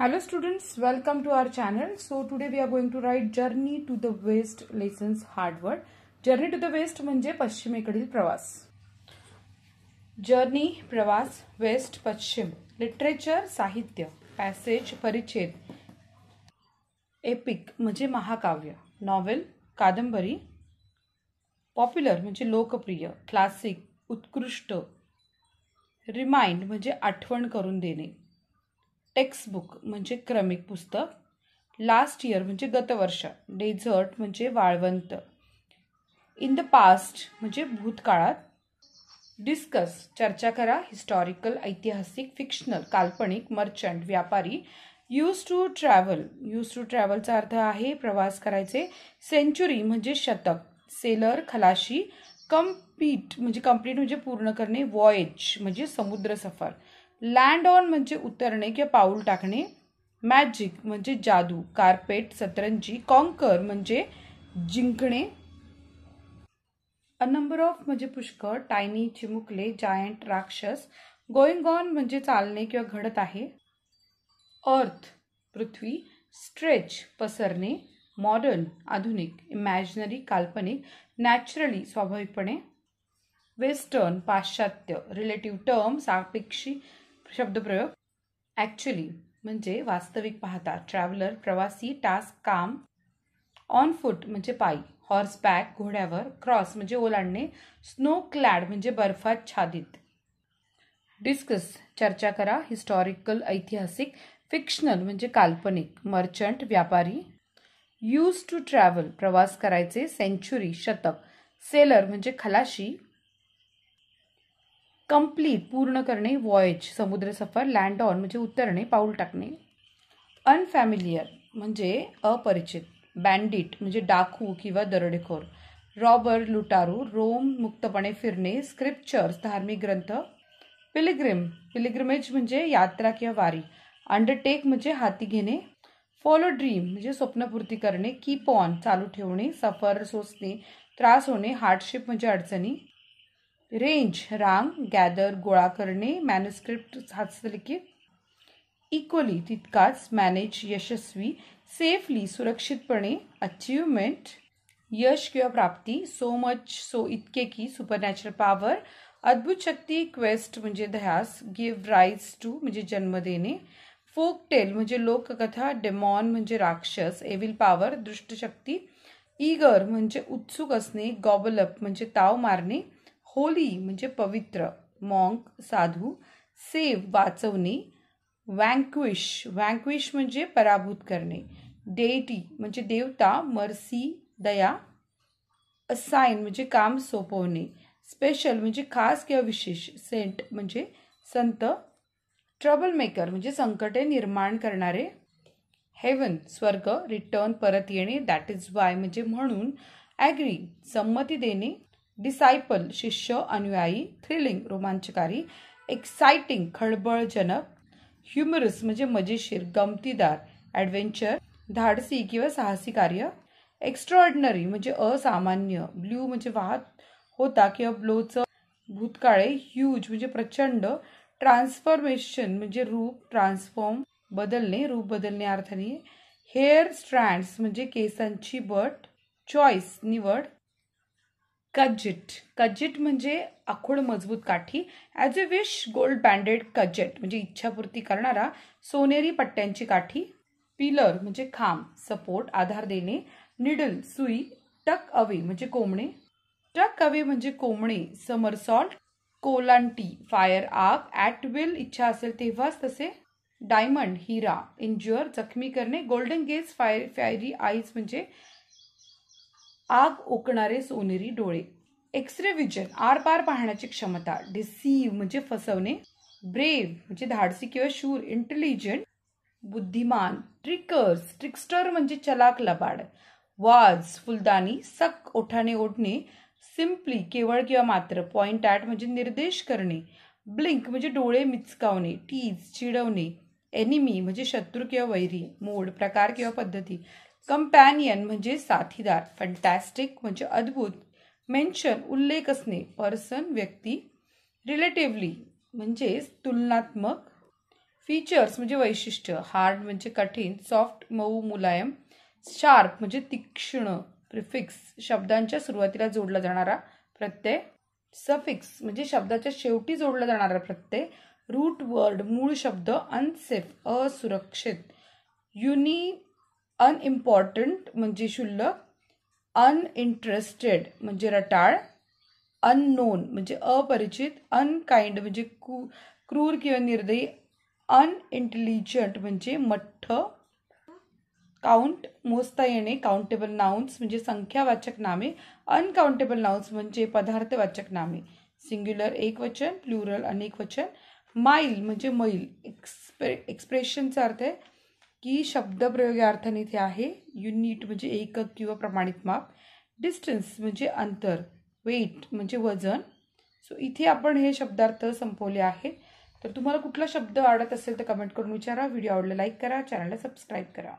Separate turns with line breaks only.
Hello students, welcome to our channel. So today we are going to write Journey to the West lessons hard word. Journey to the West म्हणजे पश्चिमेकडील प्रवास. Journey प्रवास, waste पश्चिम. Literature साहित्य, passage परिच्छेद. Epic म्हणजे महाकाव्य. Novel कादंबरी. पॉप्युलर म्हणजे लोकप्रिय. क्लासिक उत्कृष्ट. रिमाइंड म्हणजे आठवण करून देणे. टेक्स्टबुक म्हणजे क्रमिक पुस्तक. लास्ट इयर म्हणजे गतवर्ष. डेझर्ट म्हणजे वाळवंट. इन द पास्ट म्हणजे भूतकाळात. डिस्कस चर्चा करा. हिस्टॉरिकल ऐतिहासिक. फिक्शनल काल्पनिक. मर्चंट व्यापारी. Use to travel. Use to ट्रॅव्हलचा अर्थ आहे प्रवास करायचे. सेंचुरी म्हणजे शतक. सेलर खलाशी. कंप्लीट म्हणजे पूर्ण करणे. वॉयेज म्हणजे समुद्र सफर. लँड ऑन म्हणजे उतरणे किंवा पाऊल टाकणे. मॅजिक म्हणजे जादू. कार्पेट सतरंजी. कॉन्कर म्हणजे जिंकणे. अ नंबर ऑफ म्हणजे पुष्कळ. टायनी चिमुकले. जायंट राक्षस. गोइंग ऑन म्हणजे चालणे किंवा घडत आहे. अर्थ पृथ्वी. स्ट्रेच पसरणे. मॉडर्न आधुनिक. इमॅजिनरी काल्पनिक. नॅचरली स्वाभाविकपणे. वेस्टर्न पाश्चात्य. रिलेटिव्ह टर्म सापेक्षी शब्दप्रयोग. ॲक्च्युली म्हणजे वास्तविक पाहता. ट्रॅव्हलर प्रवासी. टास्क काम. ऑन फूट म्हणजे पायी. हॉर्सबॅक घोड्यावर. क्रॉस म्हणजे ओलांडणे. स्नो क्लॅड म्हणजे बर्फाच्छादित. डिस्कस चर्चा करा. हिस्टॉरिकल ऐतिहासिक. फिक्शनल म्हणजे काल्पनिक. मर्चंट व्यापारी. यूज टू ट्रॅव्हल प्रवास करायचे. सेंचुरी शतक. सेलर म्हणजे खलाशी. कंप्लीट पूर्ण करणे. वॉयेज समुद्र सफर. लँड ऑन म्हणजे उतरणे पाऊल टाकणे. अनफॅमिलियर म्हणजे अपरिचित. बँडिट म्हणजे डाकू किंवा दरोडेखोर. रॉबर लुटारू. रोम मुक्तपणे फिरणे. स्क्रिप्चर्स धार्मिक ग्रंथ. पिलिग्रिमेज म्हणजे यात्रा किंवा वारी. अंडरटेक म्हणजे हाती घेणे. फॉलो ड्रीम म्हणजे स्वप्नपूर्ती करणे. कीप ऑन चालू ठेवणे. सफर सोसणे त्रास होणे. हार्डशिप म्हणजे अडचणी. रेंज रांग. गॅदर गोळा करणे. मॅन्युस्क्रिप्ट हस्तलिखित. इक्वली तितकाच. मॅनेज यशस्वी. सेफली सुरक्षितपणे. अचीवमेंट यश किंवा प्राप्ती. सो मच सो इतके की. Supernatural power. अद्भुत शक्ती. क्वेस्ट म्हणजे ध्यास. गिव्ह राईज टू म्हणजे जन्म देणे. फोक टेल म्हणजे लोककथा. डेमॉन म्हणजे राक्षस. एव्हिल पॉवर दुष्ट शक्ती. ईगर म्हणजे उत्सुक असणे. गॉबल अप म्हणजे ताव मारणे. होली म्हणजे पवित्र. मॉन्क साधू. सेव्ह वाचवणे. वँक्विश म्हणजे पराभूत करणे. डेटी म्हणजे देवता. मर्सी दया. असाइन म्हणजे काम सोपवणे. स्पेशल म्हणजे खास किंवा विशेष. सेंट म्हणजे संत. ट्रबल मेकर म्हणजे संकटे निर्माण करणारे. हेवन स्वर्ग. रिटर्न परत येणे. दॅट इज वाय म्हणजे म्हणून. ॲग्री संमती देणे. डिसायपल शिष्य अनुयायी. थ्रिलिंग रोमांचकारी. एक्साइटिंग खळबळजनक. ह्युमरस म्हणजे मजेशीर गमतीदार. ॲडव्हेंचर धाडसी किंवा साहसी कार्य. एक्स्ट्राऑर्डिनरी म्हणजे असामान्य. ब्ल्यू म्हणजे वाहत होता किंवा ब्लोचं भूतकाळे. ह्यूज म्हणजे प्रचंड. ट्रान्सफॉर्मेशन म्हणजे रूप. ट्रान्सफॉर्म बदलणे रूप बदलणे अर्थाने. हेअर स्ट्रँड्स म्हणजे केसांची बट. चॉईस निवड. कजिट म्हणजे आखूड मजबूत काठी. As a wish gold banded cudgel म्हणजे इच्छापूर्ती करणारा सोनेरी पट्ट्यांची काठी. पिलर म्हणजे खांब सपोर्ट आधार देणे. निडल सुई. टक अवे म्हणजे कोंबणे. टक अवे म्हणजे कोंबणे. समरसॉल्ट कोलांटी फायर आग. ॲट विल इच्छा असेल तेव्हाच तसे. डायमंड हिरा. इंज्युअर जखमी करणे. गोल्डन गेज फायरी आईज म्हणजे आग ओकणारे सोनेरी डोळे. एक्सरे विजन आरपार पाहण्याची क्षमता. डिसीव्ह म्हणजे फसवणे. ब्रेव्ह म्हणजे धाडसी किंवा शूर. इंटेलिजंट बुद्धिमान. ट्रिक्स्टर म्हणजे चलाक लबाड. वाज फुलदाणी. सक ओठाने ओढणे. सिम्पली केवळ किंवा मात्र. पॉइंट ॲट म्हणजे निर्देश करणे. ब्लिंक म्हणजे डोळे मिचकावणे. टीज चिडवणे. एनिमी म्हणजे शत्रू किंवा वैरी. मोड प्रकार किंवा पद्धती. कंपॅनियन म्हणजे साथीदार. फंटॅस्टिक म्हणजे अद्भुत. मेन्शन उल्लेख असणे. पर्सन व्यक्ती. रिलेटिव्हली म्हणजे तुलनात्मक. फीचर्स म्हणजे वैशिष्ट्य, हार्ड म्हणजे कठीण, सॉफ्ट मऊ मुलायम, शार्प म्हणजे तीक्ष्ण, प्रिफिक्स शब्दांच्या सुरुवातीला जोडला जाणारा प्रत्यय, सफिक्स म्हणजे शब्दाच्या शेवटी जोडला जाणारा प्रत्यय, रूट वर्ड मूळ शब्द, अनसेफ असुरक्षित, अनइम्पॉर्टंट म्हणजे क्षुल्लक, अनइंटरेस्टेड म्हणजे रटाळ, अननोन म्हणजे अपरिचित, अनकाइंड म्हणजे क्रूर किंवा निर्दयी, अनइंटेलिजंट म्हणजे मठ्ठ, काउंट मोजता येणे, काउंटेबल नाउन्स म्हणजे संख्यावाचक नामे, अनकाउंटेबल नाउन्स म्हणजे पदार्थवाचक नामे, सिंग्युलर एकवचन, प्लुरल अनेकवचन, माईल म्हणजे मैल, एक्सप्रेशनचा अर्थ आहे की शब्दप्रयोग या अर्थाने इथे आहे, युनिट म्हणजे एकक किंवा प्रमाणित माप, डिस्टन्स म्हणजे अंतर, वेट म्हणजे वजन. सो इथे आपण हे शब्दार्थ संपवले आहेत. तर तुम्हाला कुठला शब्द आवडत असेल तर कमेंट करून विचारा. व्हिडिओ आवडला लाईक करा, चॅनलला सबस्क्राईब करा.